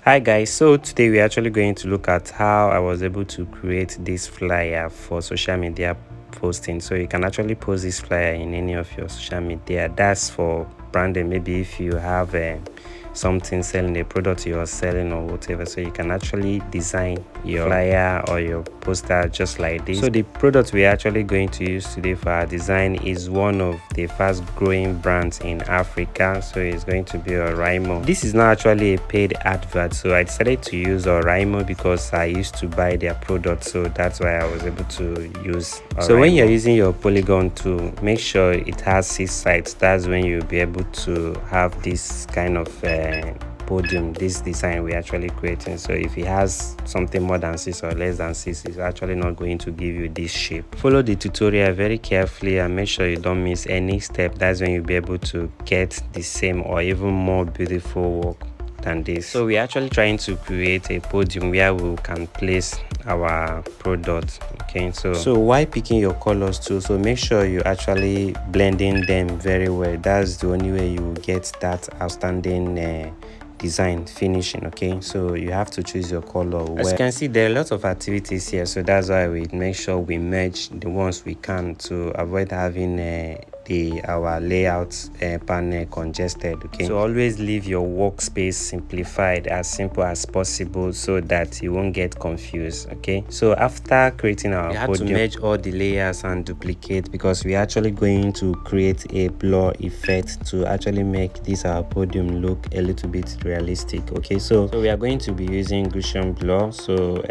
Hi guys, so today we're actually going to look at how I was able to create this flyer for social media posting. So you can actually post this flyer in any of your social media. That's for branding. Maybe if you have something selling, a product you're selling or whatever, so you can actually design your flyer or your poster just like this. So the product we're actually going to use today for our design is one of the fast growing brands in Africa. So it's going to be Oraimo. This is not actually a paid advert, so I decided to use Oraimo because I used to buy their product, so that's why I was able to use Oraimo. So when you're using your polygon tool, make sure it has 6 sides. That's when you'll be able to have this kind of podium, this design we're actually creating. So if it has something more than 6 or less than 6, it's actually not going to give you this shape. Follow the tutorial very carefully and make sure you don't miss any step. That's when you'll be able to get the same or even more beautiful work than this. So we're actually trying to create a podium where we can place our product. Okay, so why picking your colors too? So make sure you actually blending them very well. That's the only way you will get that outstanding design finishing. Okay, so you have to choose your color well. As you can see, there are lots of activities here, so that's why we make sure we merge the ones we can to avoid having our layout panel congested. Okay, so always leave your workspace simplified, as simple as possible, so that you won't get confused. Okay, so after creating our podium, we had to merge all the layers and duplicate, because we're actually going to create a blur effect to actually make this our podium look a little bit realistic. Okay, so we are going to be using Gaussian blur. So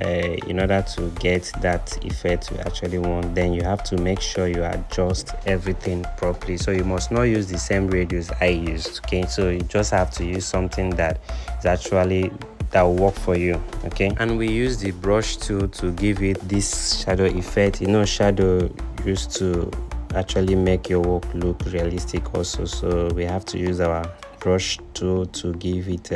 in order to get that effect we actually want, then you have to make sure you adjust everything properly. So you must not use the same radius I used. Okay, so you just have to use something that is actually that will work for you. Okay, and we use the brush tool to give it this shadow effect. You know, shadow used to actually make your work look realistic also, so we have to use our brush tool to give it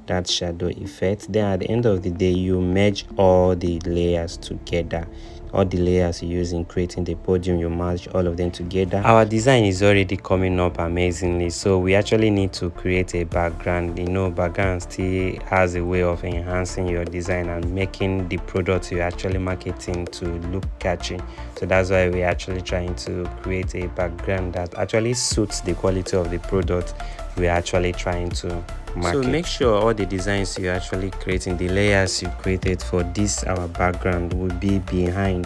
that shadow effect. Then at the end of the day, you merge all the layers together. All the layers you use in creating the podium, you merge all of them together. Our design is already coming up amazingly, so we actually need to create a background. You know, background still has a way of enhancing your design and making the product you're actually marketing to look catchy. So that's why we're actually trying to create a background that actually suits the quality of the product we're actually trying to market. So make sure all the designs you're actually creating, the layers you created for this our background, will be behind.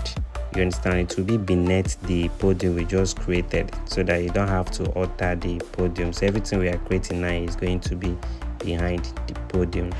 You understand? It will be beneath the podium we just created, so that you don't have to alter the podium. So everything we are creating now is going to be behind the podium.